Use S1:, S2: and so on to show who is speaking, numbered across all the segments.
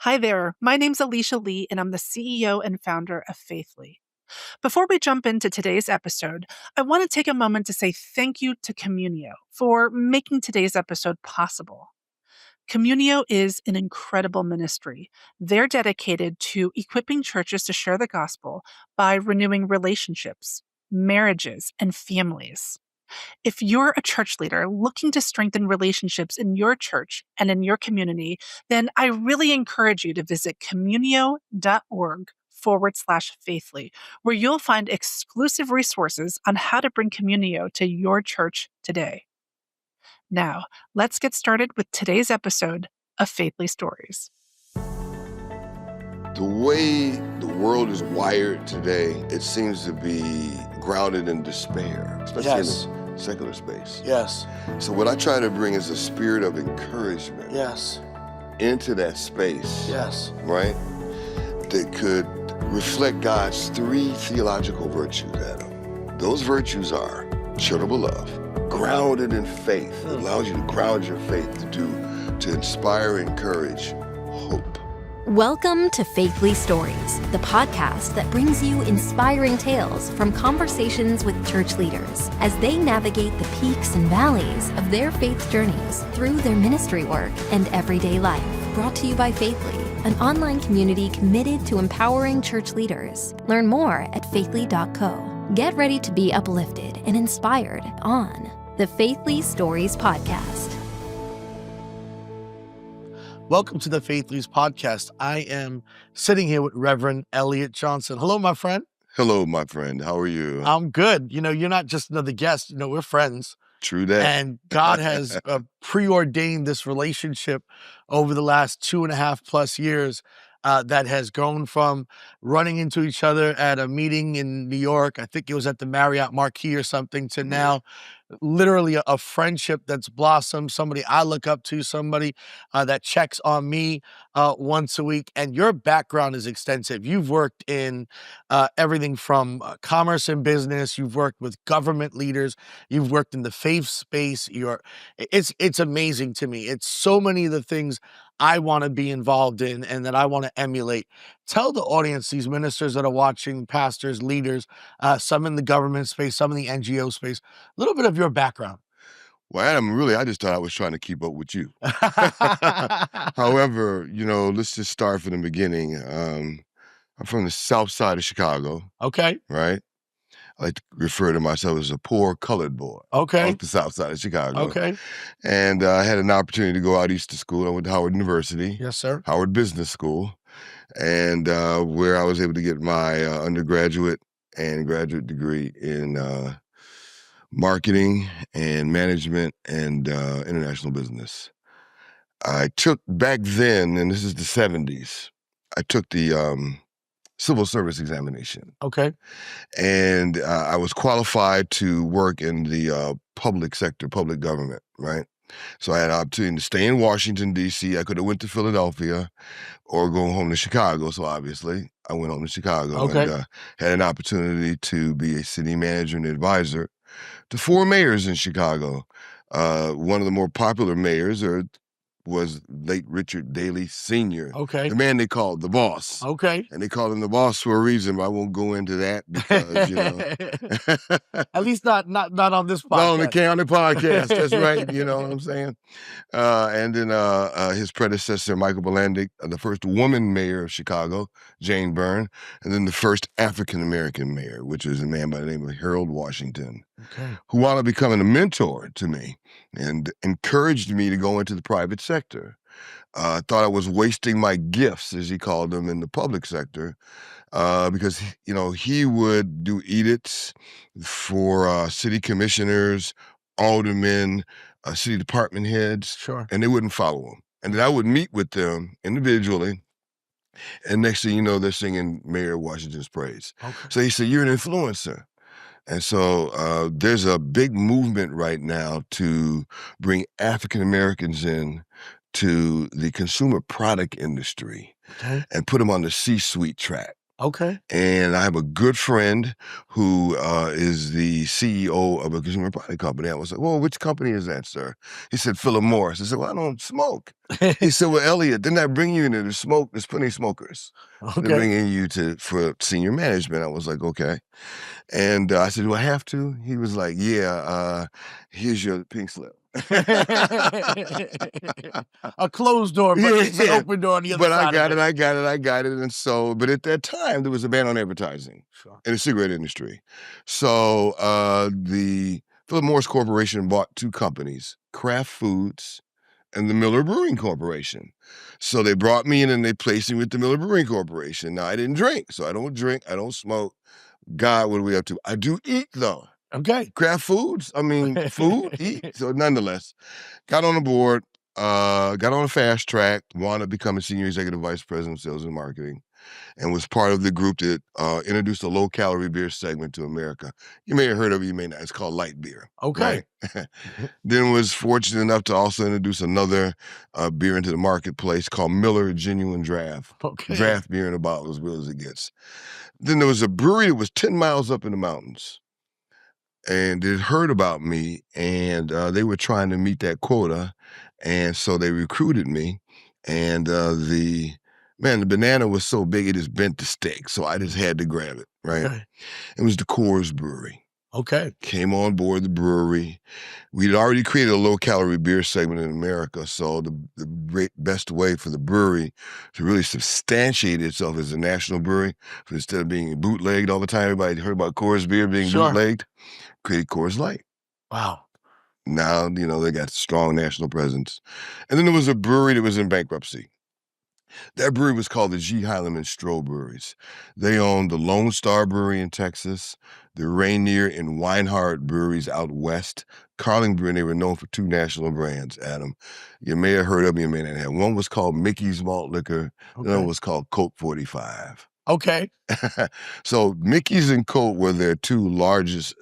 S1: Hi there, my name's Alicia Lee, and I'm the CEO and founder of Faithly. Before we jump into today's episode, I want to take a moment to say thank you to Communio for making today's episode possible. Communio is an incredible ministry. They're dedicated to equipping churches to share the gospel by renewing relationships, marriages, and families. If you're a church leader looking to strengthen relationships in your church and in your community, then I really encourage you to visit communio.org/faithly, where you'll find exclusive resources on how to bring Communio to your church today. Now, let's get started with today's episode of Faithly Stories.
S2: The way the world is wired today, it seems to be grounded in despair, especially in the secular space.
S3: Yes.
S2: So what I try to bring is a spirit of encouragement into that space, right? That could reflect God's three theological virtues, Adam. Those virtues are charitable love, grounded in faith. It allows you to ground your faith to inspire, encourage, hope.
S4: Welcome to Faithly Stories, the podcast that brings you inspiring tales from conversations with church leaders as they navigate the peaks and valleys of their faith journeys through their ministry work and everyday life. Brought to you by Faithly, an online community committed to empowering church leaders. Learn more at faithly.co. Get ready to be uplifted and inspired on the Faithly Stories podcast.
S3: Welcome to the Faithly's podcast. I am sitting here with Reverend Elliott Johnson. Hello, my friend.
S2: Hello, my friend. How are you?
S3: I'm good. You're not just another guest. We're friends.
S2: True that.
S3: And God has preordained this relationship over the last 2.5+ years that has grown from running into each other at a meeting in New York. I think it was at the Marriott Marquis or something, to now literally a friendship that's blossomed, somebody I look up to, somebody that checks on me once a week. And your background is extensive. You've worked in everything from commerce and business. You've worked with government leaders. You've worked in the faith space. It's amazing to me. It's so many of the things I want to be involved in and that I want to emulate. Tell the audience, these ministers that are watching, pastors, leaders, some in the government space, some in the NGO space, a little bit of your background.
S2: Well, Adam, really, I just thought I was trying to keep up with you. However, let's just start from the beginning. I'm from the south side of Chicago.
S3: Okay.
S2: Right? I like to refer to myself as a poor colored boy.
S3: Okay.
S2: Off the south side of Chicago.
S3: Okay.
S2: And I had an opportunity to go out east to school. I went to Howard University.
S3: Yes, sir.
S2: Howard Business School. And where I was able to get my undergraduate and graduate degree in marketing and management and international business. I took back then, and this is the 70s, I took the civil service examination.
S3: Okay.
S2: And I was qualified to work in the public sector, public government, right? So I had an opportunity to stay in Washington, D.C. I could have went to Philadelphia or go home to Chicago. So obviously I went home to Chicago and had an opportunity to be a city manager and advisor to 4 mayors in Chicago. One of the more popular mayors was late Richard Daley Sr., the man they called the boss.
S3: Okay.
S2: And they called him the boss for a reason, but I won't go into that because,
S3: At least not on this podcast.
S2: Not on the podcast, that's right, you know what I'm saying? And then his predecessor, Michael Bolandic, the first woman mayor of Chicago, Jane Byrne, and then the first African-American mayor, which was a man by the name of Harold Washington, who wound up becoming a mentor to me and encouraged me to go into the private sector. Thought I was wasting my gifts, as he called them, in the public sector, because he would do edicts for city commissioners, aldermen, city department heads, and they wouldn't follow them. And then I would meet with them individually, and next thing you know, they're singing Mayor Washington's praise. So he said, "You're an influencer." And so there's a big movement right now to bring African Americans in to the consumer product industry and put them on the C-suite track.
S3: Okay.
S2: And I have a good friend who is the CEO of a consumer product company. I was like, well, which company is that, sir? He said, Philip Morris. I said, well, I don't smoke. He said, well, Elliott, didn't I bring you into the smoke? There's plenty of smokers. They're
S3: Okay.
S2: bringing you for senior management. I was like, okay. And I said, do I have to? He was like, yeah, here's your pink slip.
S3: A closed door, but it's an
S2: Yeah.
S3: open door on the other
S2: But
S3: side of it.
S2: I got it. And so, but at that time, there was a ban on advertising
S3: Sure.
S2: in the cigarette industry. So the Philip Morris Corporation bought two companies, Kraft Foods and the Miller Brewing Corporation. So they brought me in and they placed me with the Miller Brewing Corporation. Now, I didn't drink, so I don't drink, I don't smoke. God, what are we up to? I do eat, though.
S3: Okay.
S2: Kraft Foods, I mean, food, eat. So nonetheless, got on the board, got on a fast track, wound up becoming Senior Executive Vice President of Sales and Marketing, and was part of the group that introduced a low-calorie beer segment to America. You may have heard of it, you may not. It's called light beer.
S3: Okay.
S2: Right? Then was fortunate enough to also introduce another beer into the marketplace called Miller Genuine Draft.
S3: Okay.
S2: Draft beer in a bottle, as real as it gets. Then there was a brewery that was 10 miles up in the mountains. And they heard about me, and they were trying to meet that quota, and so they recruited me. And the banana was so big it just bent the stick, so I just had to grab it. Right?
S3: Okay.
S2: It was the Coors Brewery.
S3: Okay.
S2: Came on board the brewery. We'd already created a low-calorie beer segment in America, so the best way for the brewery to really substantiate itself as a national brewery, instead of being bootlegged all the time, everybody heard about Coors beer being
S3: Sure.
S2: bootlegged, created Coors Light.
S3: Wow.
S2: Now, they got strong national presence. And then there was a brewery that was in bankruptcy. That brewery was called the G. Hylam and Stroh Breweries. They owned the Lone Star Brewery in Texas, the Rainier and Weinhardt Breweries out west, Carling Brewery. They were known for two national brands, Adam. You may have heard of them, you may not have. One was called Mickey's Malt Liquor, the other was called Colt 45.
S3: Okay.
S2: So Mickey's and Colt were their two largest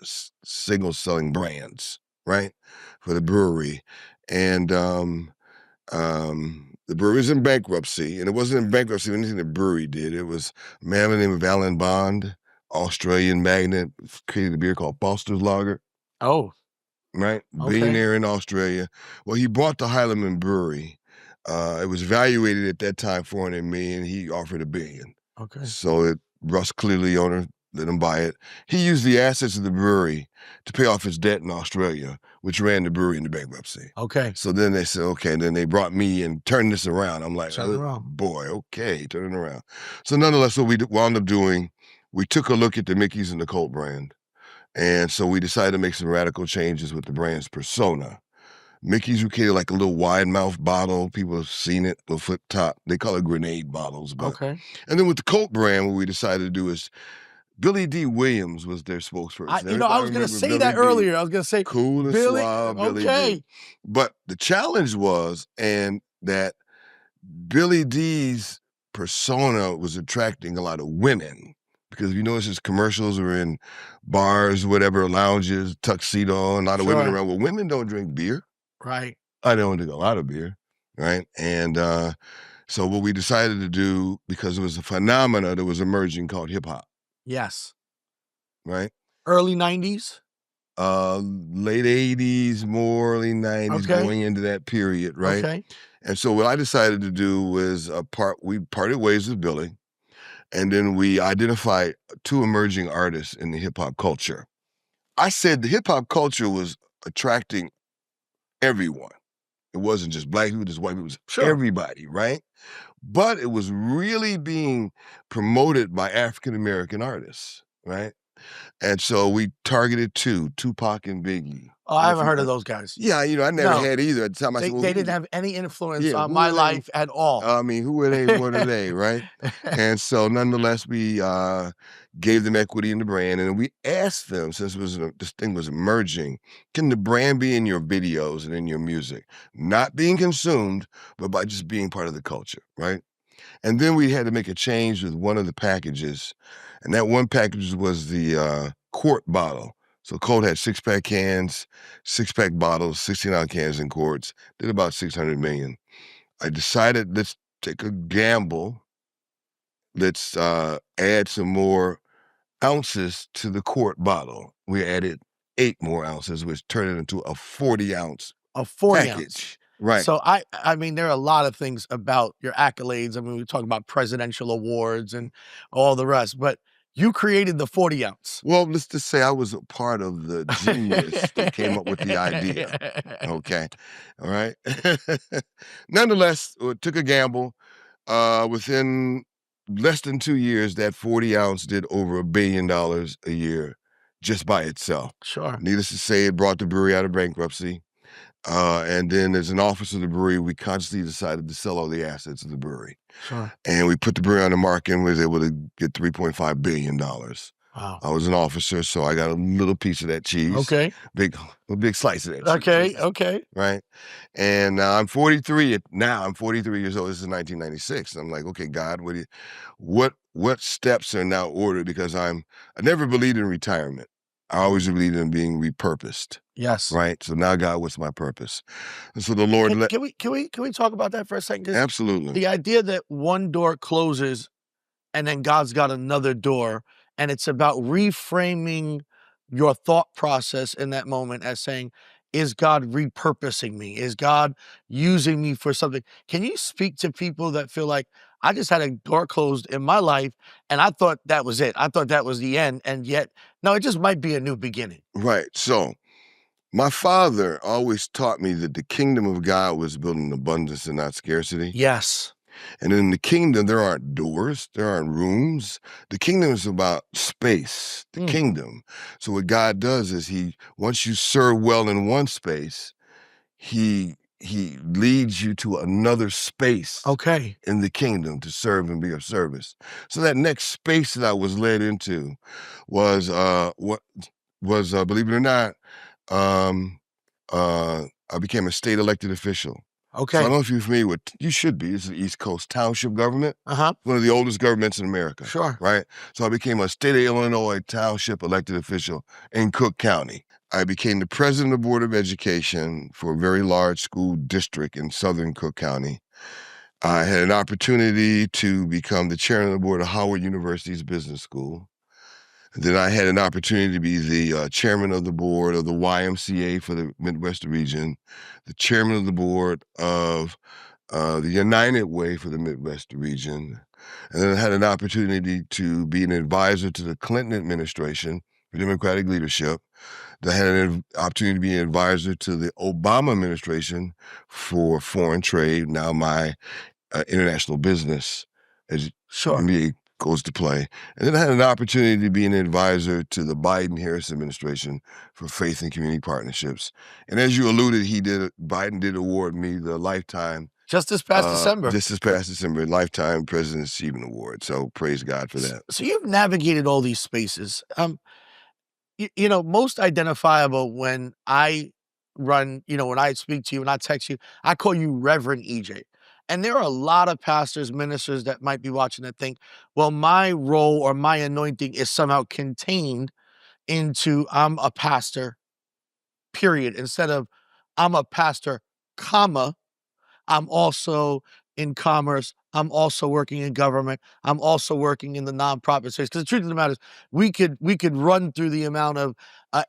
S2: single-selling brands, right, for the brewery. And the brewery was in bankruptcy, and it wasn't in bankruptcy of anything the brewery did. It was a man named Alan Bond, Australian magnate, created a beer called Foster's Lager.
S3: Oh.
S2: Right?
S3: Okay.
S2: Billionaire in Australia. Well, he bought the Hylam Brewery. It was valuated at that time $400 million. He offered $1 billion.
S3: Okay.
S2: So Russ Cleary, owner, let him buy it. He used the assets of the brewery to pay off his debt in Australia, which ran the brewery into bankruptcy.
S3: Okay.
S2: So then they said, okay, and then they brought me and turned this around. I'm like,
S3: Turn it around.
S2: boy, okay, turn it around. So nonetheless, what we wound up doing, we took a look at the Mickey's and the Colt brand. And so we decided to make some radical changes with the brand's persona. Mickey's, we created like a little wide mouth bottle. People have seen it, little flip top. They call it grenade bottles. But,
S3: Okay.
S2: And then with the Colt brand, what we decided to do is Billy D. Williams was their spokesperson.
S3: I was going to say that earlier. I was going to say
S2: cool and
S3: Billy,
S2: suave, Billy
S3: okay.
S2: D. But the challenge was, and that Billy D's persona was attracting a lot of women. Because if you notice his commercials were in bars, whatever, lounges, tuxedo, and a lot of women around. Well, women don't drink beer.
S3: Right.
S2: I don't drink a lot of beer, right? And so what we decided to do, because it was a phenomena that was emerging called hip-hop.
S3: Yes.
S2: Right?
S3: Early 90s?
S2: Late 80s, more early 90s, going into that period, right?
S3: Okay.
S2: And so what I decided to do was we parted ways with Billy, and then we identified two emerging artists in the hip-hop culture. I said the hip-hop culture was attracting everyone. It wasn't just black people, just white people, it was everybody, right? But it was really being promoted by African-American artists, right? And so we targeted two, Tupac and Biggie.
S3: Oh, I haven't heard of those guys.
S2: Yeah, I never had either. At the time, I said, well,
S3: they didn't have any influence on my life at all.
S2: I mean, who are they? What are they, right? And so nonetheless, we gave them equity in the brand, and we asked them, since this thing was emerging, can the brand be in your videos and in your music? Not being consumed, but by just being part of the culture, right? And then we had to make a change with one of the packages, and that one package was the quart bottle. So Colt had 6-pack cans, 6-pack bottles, 16-ounce cans and quarts, did about $600 million. I decided, let's take a gamble let's add some more ounces to the quart bottle. We added 8 more ounces, which turned it into a 40-ounce
S3: A 40 ounce.
S2: package. Right.
S3: So I mean, there are a lot of things about your accolades. I mean, we talk about presidential awards and all the rest, but you created the 40 ounce.
S2: Well, let's just say I was a part of the genius that came up with the idea. Okay. All right. Nonetheless, took a gamble. Within less than 2 years, that 40 ounce did over $1 billion a year just by itself.
S3: Sure.
S2: Needless to say, it brought the brewery out of bankruptcy. And then as an officer of the brewery, we consciously decided to sell all the assets of the brewery.
S3: Sure.
S2: And we put the brewery on the market and was able to get $3.5 billion.
S3: Wow.
S2: I was an officer, so I got a little piece of that cheese.
S3: Okay.
S2: A big slice of that cheese.
S3: Okay.
S2: Right? And I'm 43. Now I'm 43 years old. This is 1996. I'm like, okay, God, what steps are now ordered? Because I never believed in retirement. I always believed in being repurposed.
S3: Yes.
S2: Right. So now, God, what's my purpose? And so the Lord
S3: Can we talk about that for a second? 'Cause
S2: absolutely.
S3: the idea that one door closes and then God's got another door, and it's about reframing your thought process in that moment as saying, is God repurposing me? Is God using me for something? Can you speak to people that feel like, I just had a door closed in my life and I thought that was it. I thought that was the end. And yet, no, it just might be a new beginning.
S2: Right. So my father always taught me that the kingdom of God was built in abundance and not scarcity.
S3: Yes.
S2: And in the kingdom, there aren't doors, there aren't rooms. The kingdom is about space, the kingdom. So what God does is once you serve well in one space, he leads you to another space in the kingdom to serve and be of service. So that next space that I was led into was, believe it or not, I became a state elected official.
S3: Okay.
S2: So I don't know if you're familiar with, you should be, this is the East Coast Township government.
S3: Uh-huh.
S2: One of the oldest governments in America.
S3: Sure.
S2: Right? So I became a state of Illinois township elected official in Cook County. I became the president of the Board of Education for a very large school district in southern Cook County. I had an opportunity to become the chairman of the board of Howard University's Business School. Then I had an opportunity to be the chairman of the board of the YMCA for the Midwest region, the chairman of the board of the United Way for the Midwest region, and then I had an opportunity to be an advisor to the Clinton administration for Democratic leadership. I had an opportunity to be an advisor to the Obama administration for foreign trade. Now my international business as MBA goes to play. And then I had an opportunity to be an advisor to the Biden-Harris administration for faith and community partnerships. And as you alluded, Biden did award me the lifetime.
S3: Just this past December.
S2: Just this past December, Lifetime President's Achievement Award. So praise God for that.
S3: So you've navigated all these spaces. You know, most identifiable when I run, when I speak to you, when I text you, I call you Reverend EJ. And there are a lot of pastors, ministers that might be watching that think, well, my role or my anointing is somehow contained into I'm a pastor, period. Instead of I'm a pastor, comma, I'm also in commerce. I'm also working in government. I'm also working in the nonprofit space. Because the truth of the matter is, we could run through the amount of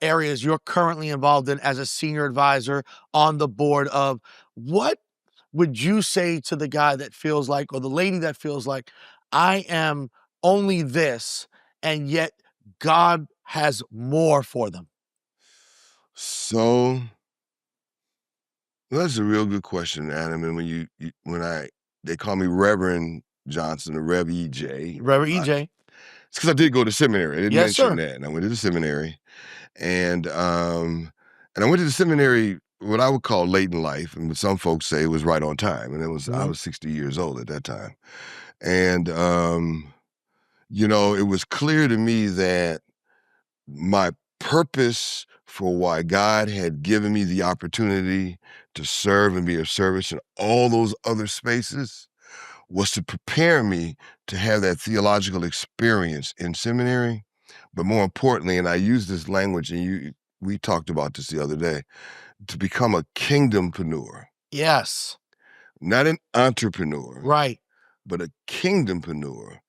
S3: areas you're currently involved in as a senior advisor on the board of. What would you say to the guy that feels like, or the lady that feels like, I am only this, and yet God has more for them?
S2: So that's a real good question, Adam. And when they call me Reverend Johnson or Rev EJ.
S3: Reverend EJ.
S2: It's because I did go to seminary. I didn't
S3: Yes,
S2: mention
S3: sir.
S2: that. And I went to the seminary. And I went to the seminary what I would call late in life, and some folks say it was right on time. And I was 60 years old at that time. And it was clear to me that my purpose for why God had given me the opportunity to serve and be of service in all those other spaces was to prepare me to have that theological experience in seminary, but more importantly, and I use this language, and we talked about this the other day, to become a kingdompreneur.
S3: Yes.
S2: Not an entrepreneur.
S3: Right.
S2: But a kingdompreneur.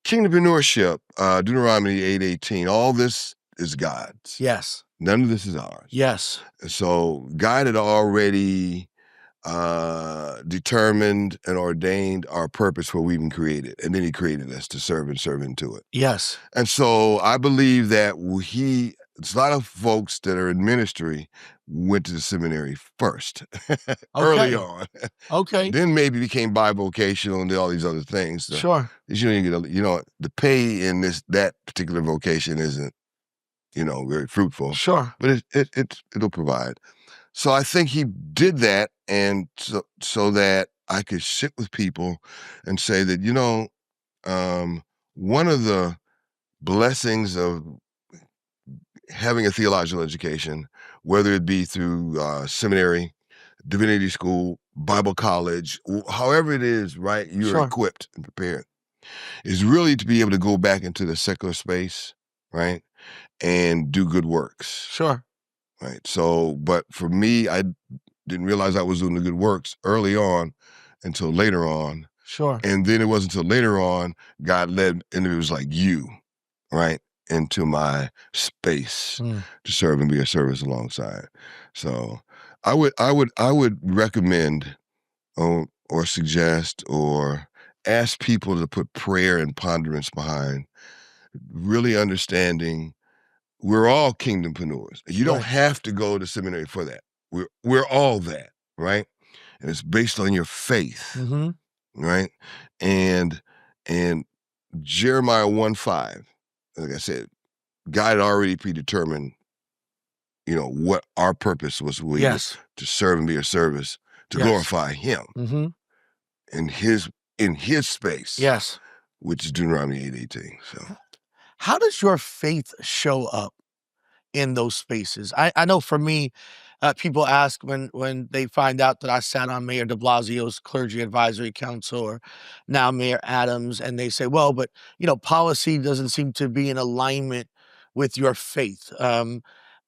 S2: Kingdompreneurship, Deuteronomy 8:18, all this is God's.
S3: Yes.
S2: None of this is ours.
S3: Yes.
S2: So God had already determined and ordained our purpose for we even created. And then he created us to serve and serve into it.
S3: Yes.
S2: And so I believe that there's a lot of folks that are in ministry went to the seminary first, early on.
S3: Okay.
S2: Then maybe became bivocational and did all these other things. So
S3: Sure.
S2: the pay in that particular vocation isn't, very fruitful.
S3: Sure.
S2: But it'll provide. So I think he did that, and so that I could sit with people and say that, one of the blessings of having a theological education, whether it be through seminary, divinity school, Bible college, however it is, right, you're
S3: Sure.
S2: equipped and prepared, is really to be able to go back into the secular space, right, and do good works.
S3: Sure.
S2: Right. So, but for me, I didn't realize I was doing the good works early on until later on.
S3: Sure.
S2: And then it wasn't until later on God led individuals like you, right, into my space to serve and be a service alongside. So I would recommend or suggest or ask people to put prayer and ponderance behind really understanding we're all kingdompreneurs. You don't have to go to seminary for that. We're all that, right? And it's based on your faith, right? And Jeremiah 1:5, like I said, God had already predetermined, what our purpose was to serve and be a service, to glorify him in his space.
S3: Yes.
S2: Which is Deuteronomy 8:18. So
S3: how does your faith show up in those spaces? I know for me, people ask when they find out that I sat on Mayor de Blasio's clergy advisory council or now Mayor Adams, and they say, well, but policy doesn't seem to be in alignment with your faith. And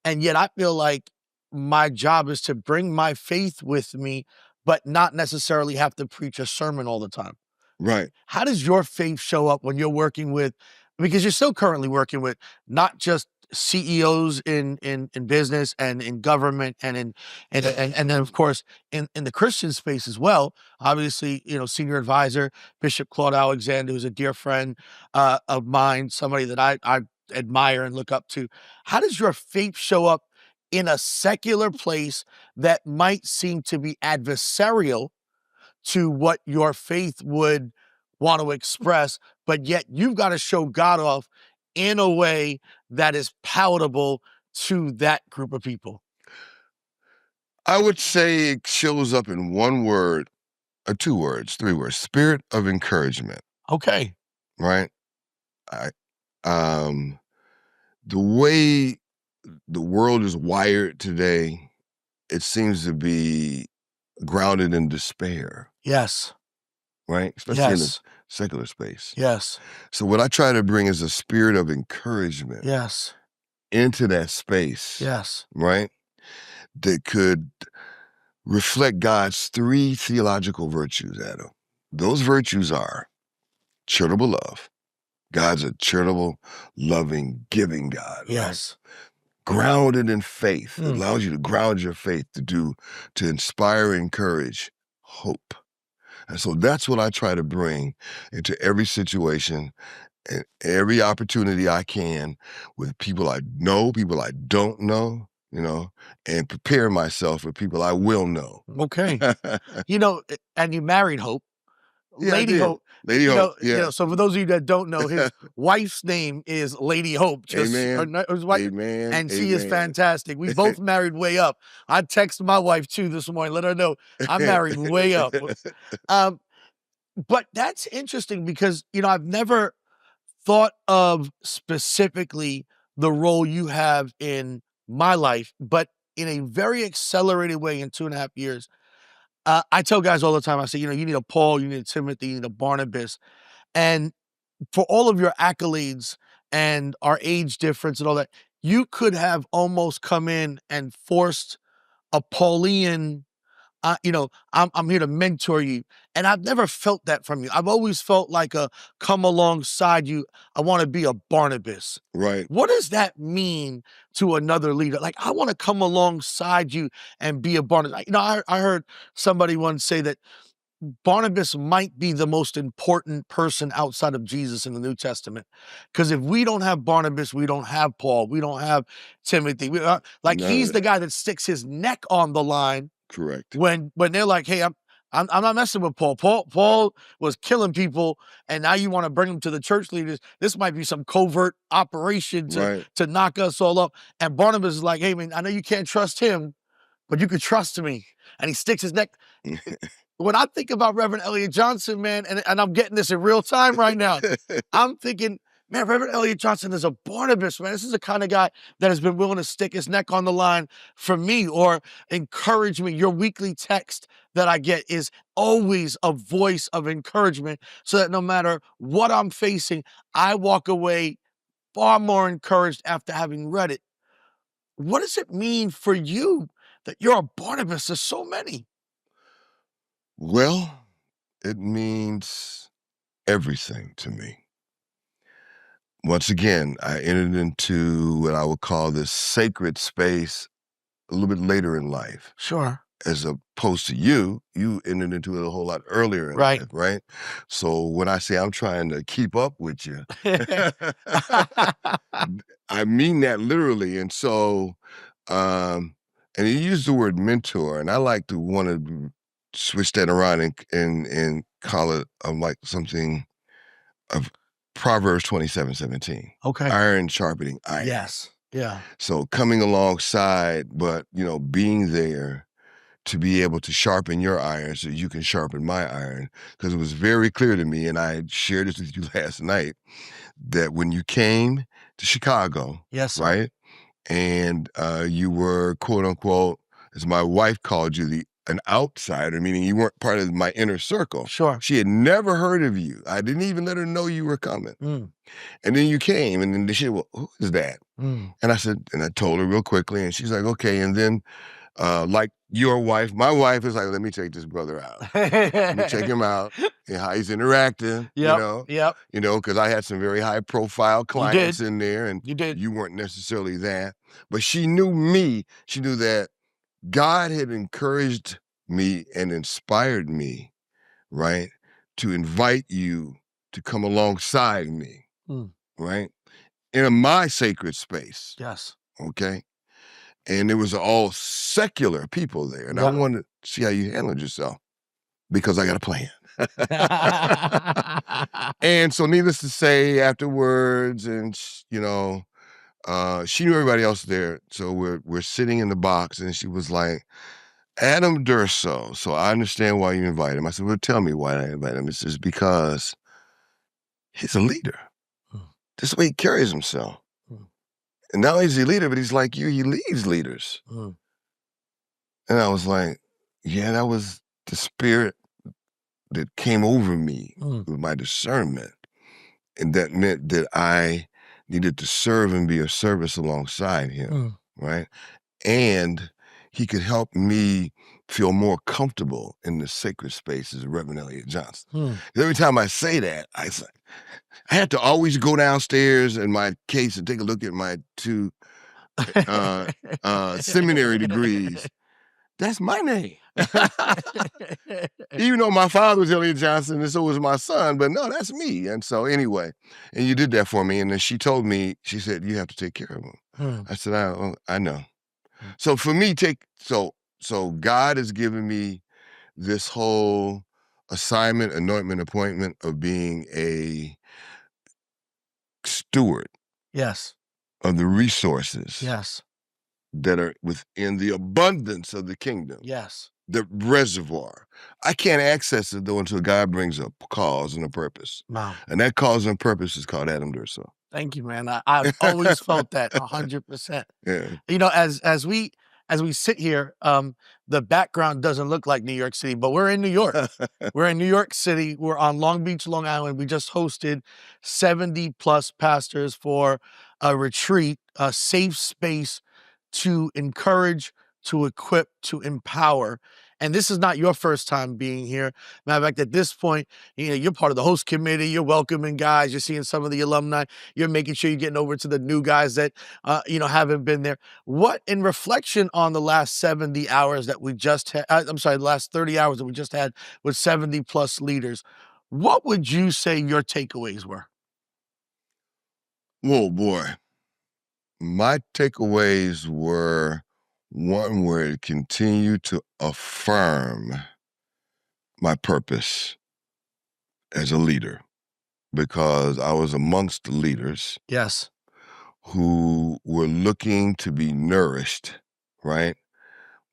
S3: yet I feel like my job is to bring my faith with me, but not necessarily have to preach a sermon all the time.
S2: Right.
S3: How does your faith show up when you're working with, because you're still currently working with not just CEOs in business and in government and then of course in the Christian space as well. Obviously, senior advisor Bishop Claude Alexander, who's a dear friend of mine, somebody that I admire and look up to. How does your faith show up in a secular place that might seem to be adversarial to what your faith would want to express, but yet you've got to show God off in a way that is palatable to that group of people?
S2: I would say it shows up in one word, or 2 words, 3 words: spirit of encouragement.
S3: Okay.
S2: Right? The way the world is wired today, it seems to be grounded in despair.
S3: Yes.
S2: Right? Especially in the secular space.
S3: Yes.
S2: So what I try to bring is a spirit of encouragement.
S3: Yes.
S2: Into that space.
S3: Yes.
S2: Right? That could reflect God's 3 theological virtues, Adam. Those virtues are charitable love. God's a charitable, loving, giving God.
S3: Yes.
S2: Right? Grounded in faith. It allows you to ground your faith to inspire and encourage hope. And so that's what I try to bring into every situation and every opportunity I can with people I know, people I don't know, and prepare myself for people I will know.
S3: Okay. And you married Hope.
S2: Yeah,
S3: Lady Hope.
S2: Lady Hope. Yeah.
S3: So for those of you that don't know, his wife's name is Lady Hope.
S2: Amen.
S3: His wife,
S2: Amen.
S3: and she is
S2: Amen.
S3: fantastic. We both married way up. I texted my wife too this morning, let her know I'm married way up. But that's interesting because, I've never thought of specifically the role you have in my life, but in a very accelerated way in 2.5 years. I tell guys all the time, I say, you need a Paul, you need a Timothy, you need a Barnabas. And for all of your accolades and our age difference and all that, you could have almost come in and forced a Pauline I'm here to mentor you. And I've never felt that from you. I've always felt like a come alongside you. I want to be a Barnabas.
S2: Right.
S3: What does that mean to another leader? Like, I want to come alongside you and be a Barnabas. I heard somebody once say that Barnabas might be the most important person outside of Jesus in the New Testament. Because if we don't have Barnabas, we don't have Paul, we don't have Timothy. He's the guy that sticks his neck on the line.
S2: Correct.
S3: When they're like, hey, I'm not messing with Paul. Paul was killing people, and now you want to bring him to the church leaders. This might be some covert operation to knock us all up. And Barnabas is like, hey, man, I know you can't trust him, but you could trust me. And he sticks his neck. When I think about Reverend Elliott Johnson, man, and I'm getting this in real time right now, I'm thinking, man, Reverend Elliott Johnson is a Barnabas, man. This is the kind of guy that has been willing to stick his neck on the line for me or encourage me. Your weekly text that I get is always a voice of encouragement so that no matter what I'm facing, I walk away far more encouraged after having read it. What does it mean for you that you're a Barnabas? There's so many.
S2: Well, it means everything to me. Once again, I entered into what I would call this sacred space a little bit later in life.
S3: Sure.
S2: As opposed to you entered into it a whole lot earlier in life, right? So when I say I'm trying to keep up with you, I mean that literally. And so, and you use the word mentor, and I like to want to switch that around and call it like something of Proverbs 27:17.
S3: Okay.
S2: Iron sharpening iron.
S3: Yes. Yeah.
S2: So coming alongside, but being there to be able to sharpen your iron so you can sharpen my iron. Because it was very clear to me, and I shared this with you last night, that when you came to Chicago,
S3: yes, sir.
S2: right, and you were, quote unquote, as my wife called you, an outsider, meaning you weren't part of my inner circle.
S3: Sure.
S2: She had never heard of you. I didn't even let her know you were coming. And then you came, and then she said, well, who is that? And I said, and I told her real quickly, and she's like, okay. And then, like your wife, my wife is like, let me take this brother out. Let me check him out, and how he's interacting, because I had some very high profile clients in there, and you weren't necessarily that. But she knew me. She knew that God had encouraged me and inspired me, right, to invite you to come alongside me, right, in my sacred space.
S3: Yes.
S2: Okay? And there was all secular people there. And I wanted to see how you handled yourself because I got a plan. And so needless to say, afterwards, and, she knew everybody else there. So we're sitting in the box, and she was like, Adam Durso. So I understand why you invite him. I said, well, tell me why I invite him. It's just because he's a leader. This is the way he carries himself. And not only is he a leader, but he's like you, he leads leaders. And I was like, yeah, that was the spirit that came over me with my discernment. And that meant that I needed to serve and be of service alongside him, right? And he could help me feel more comfortable in the sacred spaces of Reverend Elliott Johnson. Every time I say that, I had to always go downstairs in my case and take a look at my 2 seminary degrees. That's my name. Even though my father was Elliott Johnson and so was my son, but no, that's me. And so anyway, and you did that for me. And then she told me, she said, you have to take care of him. I said, I know. So for me, so God has given me this whole assignment, anointment, appointment of being a steward.
S3: Yes.
S2: Of the resources.
S3: Yes.
S2: That are within the abundance of the kingdom.
S3: Yes.
S2: The reservoir. I can't access it though until God brings a cause and a purpose.
S3: Wow.
S2: And that cause and purpose is called Adam Durso.
S3: Thank you, man. I've always felt that 100%.
S2: Yeah.
S3: As we sit here, the background doesn't look like New York City, but we're in New York. We're in New York City. We're on Long Beach, Long Island. We just hosted 70 plus pastors for a retreat, a safe space to encourage, to equip, to empower. And this is not your first time being here. Matter of fact, at this point, you're part of the host committee. You're welcoming guys. You're seeing some of the alumni. You're making sure you're getting over to the new guys that, haven't been there. What, in reflection on the last 70 hours that we just had, the last 30 hours that we just had with 70 plus leaders, what would you say your takeaways were?
S2: Whoa, boy. My takeaways were, one, where to continue to affirm my purpose as a leader, because I was amongst the leaders
S3: Yes.
S2: who were looking to be nourished, right,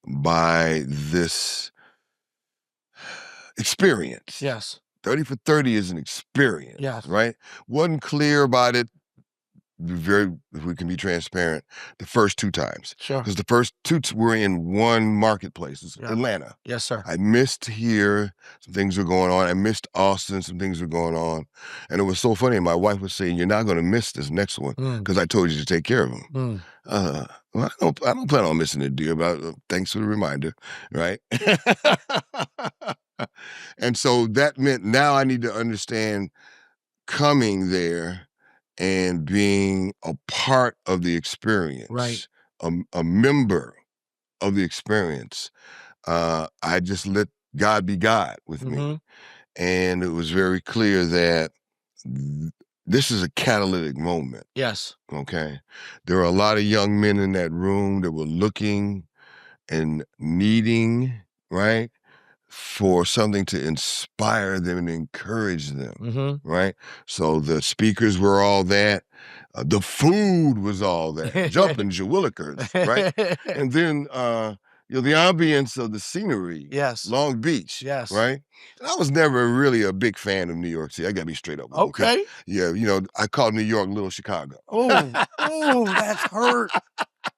S2: by this experience.
S3: Yes.
S2: 30 for 30 is an experience,
S3: Yes.
S2: right? Wasn't clear about it, if we can be transparent, the first 2 times.
S3: Sure.
S2: Because the first 2 were in one marketplace, it's Atlanta.
S3: Yes, sir.
S2: I missed here, some things were going on. I missed Austin, some things were going on. And it was so funny, my wife was saying, you're not going to miss this next one, because I told you to take care of them. Well, I don't plan on missing it, dear, but thanks for the reminder, right? And so that meant now I need to understand coming there and being a part of the experience,
S3: Right.
S2: a member of the experience. I just let God be God with me. And it was very clear that this is a catalytic moment.
S3: Yes.
S2: Okay. There are a lot of young men in that room that were looking and needing, right, for something to inspire them and encourage them, right? So the speakers were all that. The food was all that. Jumping Jawillikers, right? And then, the ambience of the scenery.
S3: Yes.
S2: Long Beach.
S3: Yes.
S2: Right? And I was never really a big fan of New York City. I got to be straight up with you.
S3: Okay.
S2: Yeah, I call New York Little Chicago.
S3: Oh, that's hurt.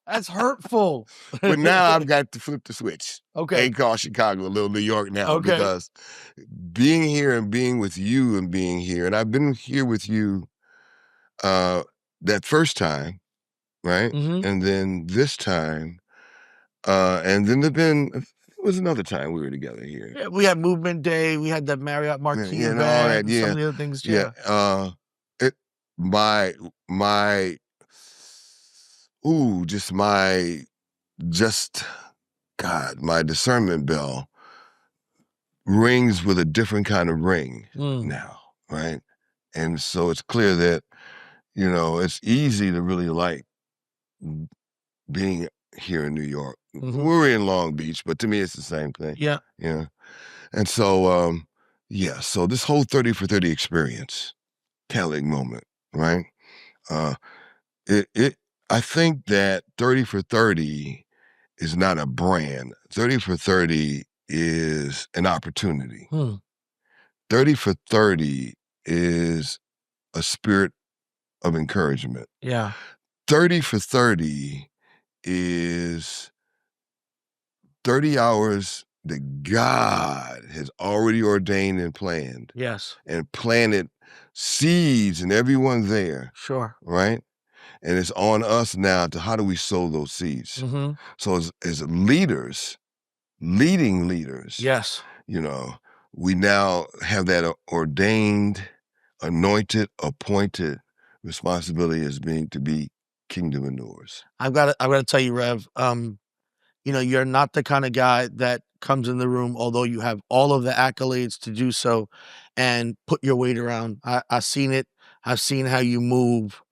S3: That's hurtful.
S2: But now I've got to flip the switch.
S3: Okay.
S2: Ain't call Chicago a little New York now.
S3: Okay.
S2: Because being here and being with you and being here, and I've been here with you that first time, right? And then this time, and then it was another time we were together here.
S3: Yeah, we had Movement Day. We had the Marriott Marquis
S2: and
S3: event,
S2: all that,
S3: and
S2: yeah.
S3: some of the other things.
S2: Yeah. My discernment bell rings with a different kind of ring now, right? And so it's clear that, it's easy to really like being here in New York. We're in Long Beach, but to me it's the same thing.
S3: Yeah.
S2: Yeah. And so, so this whole 30 for 30 experience, catalytic moment, right? I think that 30 for 30 is not a brand. 30 for 30 is an opportunity. 30 for 30 is a spirit of encouragement.
S3: Yeah.
S2: 30 for 30 is 30 hours that God has already ordained and planned.
S3: Yes.
S2: And planted seeds in everyone there.
S3: Sure.
S2: Right? And it's on us now to how do we sow those seeds. So as leaders, leading leaders,
S3: Yes.
S2: we now have that ordained, anointed, appointed responsibility as being to be Kingdompreneurs.
S3: I've got to tell you, Rev, you're not the kind of guy that comes in the room, although you have all of the accolades to do so, and put your weight around. I've seen it. I've seen how you move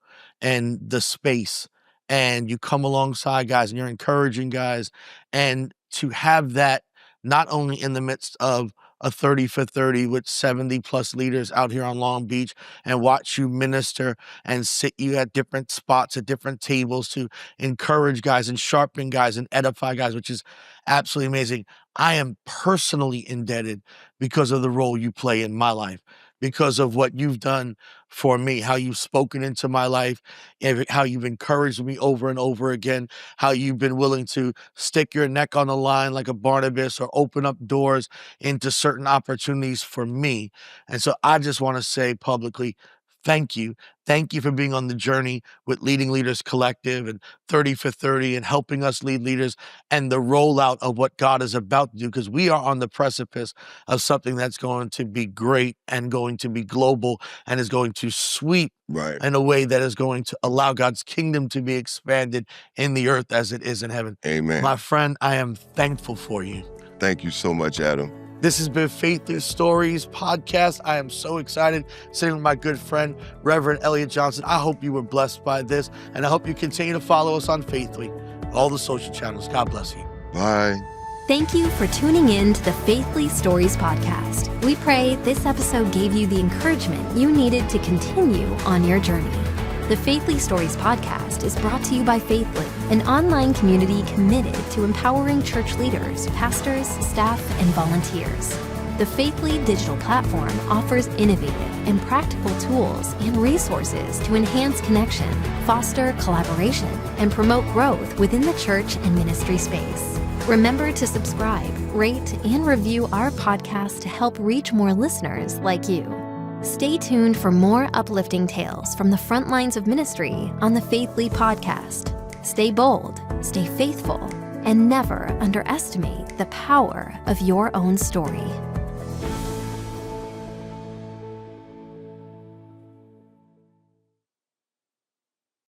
S3: and the space, and you come alongside guys and you're encouraging guys, and to have that not only in the midst of a 30 for 30 with 70 plus leaders out here on Long Beach, and watch you minister and sit you at different spots at different tables to encourage guys and sharpen guys and edify guys, which is absolutely amazing. I am personally indebted because of the role you play in my life, because of what you've done for me, how you've spoken into my life, how you've encouraged me over and over again, how you've been willing to stick your neck on the line like a Barnabas or open up doors into certain opportunities for me. And so I just want to say publicly, Thank you. Thank you for being on the journey with Leading Leaders Collective and 30 for 30 and helping us lead leaders and the rollout of what God is about to do, because we are on the precipice of something that's going to be great and going to be global and is going to sweep
S2: Right.
S3: in a way that is going to allow God's kingdom to be expanded in the earth as it is in heaven.
S2: Amen.
S3: My friend, I am thankful for you.
S2: Thank you so much, Adam.
S3: This has been Faith Stories podcast. I am so excited sitting with my good friend, Reverend Elliott Johnson. I hope you were blessed by this, and I hope you continue to follow us on Faithly, all the social channels. God bless you.
S2: Bye.
S4: Thank you for tuning in to the Faithly Stories podcast. We pray this episode gave you the encouragement you needed to continue on your journey. The Faithly Stories podcast is brought to you by Faithly, an online community committed to empowering church leaders, pastors, staff, and volunteers. The Faithly digital platform offers innovative and practical tools and resources to enhance connection, foster collaboration, and promote growth within the church and ministry space. Remember to subscribe, rate, and review our podcast to help reach more listeners like you. Stay tuned for more uplifting tales from the front lines of ministry on the Faithly podcast. Stay bold, stay faithful, and never underestimate the power of your own story.